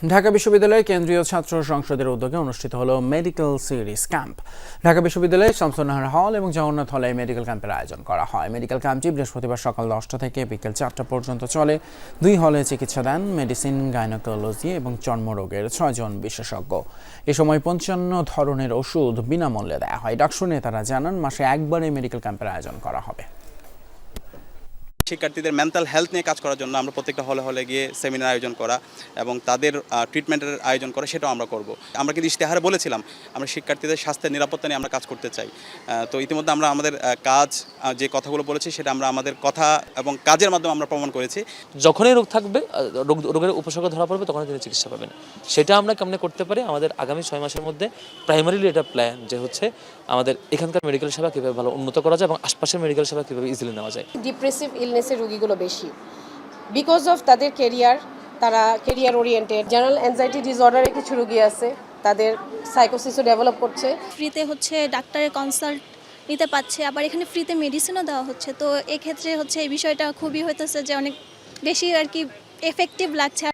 ঢাকা বিশ্ববিদ্যালয়ের কেন্দ্রীয় ছাত্র সংসদের উদ্যোগে অনুষ্ঠিত হলো মেডিকেল সিরিজ ক্যাম্প। ঢাকা বিশ্ববিদ্যালয়ের শামসুন্নাহার হল এবং জগন্নাথ হলে মেডিকেল ক্যাম্পের আয়োজন করা হয়। মেডিকেল ক্যাম্পটি বৃহস্পতিবার সকাল 10টা থেকে বিকেল 4টা পর্যন্ত চলে। 2 হলে চিকিৎসা দেন মেডিসিন, গাইনোকোলজি এবং চর্মরোগের 6 জন বিশেষজ্ঞ। এ সময় 55 ধরনের ওষুধ বিনামূল্যে দেওয়া হয়। ডাকসু নেতারা জানান, মাসে একবারই মেডিকেল ক্যাম্পের আয়োজন করা হবে। শিক্ষার্থীদের মেন্টাল হেলথ নিয়ে কাজ করার জন্য আমরা প্রত্যেকটা হলে গিয়ে সেমিনার আয়োজন করা এবং তাদের ট্রিটমেন্টের আয়োজন করা, সেটাও আমরা করব। আমরা কিন্তু ইশতেহারে বলেছিলাম আমরা শিক্ষার্থীদের স্বাস্থ্যের নিরাপত্তা নিয়ে আমরা কাজ করতে চাই। তো ইতিমধ্যে আমরা আমাদের কাজ যে কথাগুলো বলেছি সেটা আমরা আমাদের কথা এবং কাজের মাধ্যমে আমরা প্রমাণ করেছি। যখনই রোগ থাকবে, রোগের উপসর্গ ধরা পড়বে, তখনই তিনি চিকিৎসা পাবেন। সেটা আমরা কেমনে করতে পারি, আমাদের আগামী 6 মাসের মধ্যে প্রাইমারিলি এটা প্ল্যান যে হচ্ছে আমাদের এখানকার মেডিকেল সেবা কীভাবে ভালো উন্নত করা যায় এবং আশপাশের মেডিকেল সেবা কীভাবে ইজিলি নেওয়া যায়। ডিপ্রেসিভ ইলনেসের রোগীগুলো বেশি, বিকজ অফ তাদের তারা কেরিয়ার ওরিয়েন্টেড। জেনারেল অ্যাংজাইটি ডিসঅর্ডারের কিছু রোগী আছে, তাদের সাইকোসিসও ডেভেলপ করছে। ফ্রিতে ডাক্তারের কনসাল্ট নিতে পারছে, আবার এখানে ফ্রিতে মেডিসিনও দেওয়া হচ্ছে। তো এক্ষেত্রে এই বিষয়টা খুবই হইতেছে যে অনেক বেশি এফেক্টিভ লাগছে।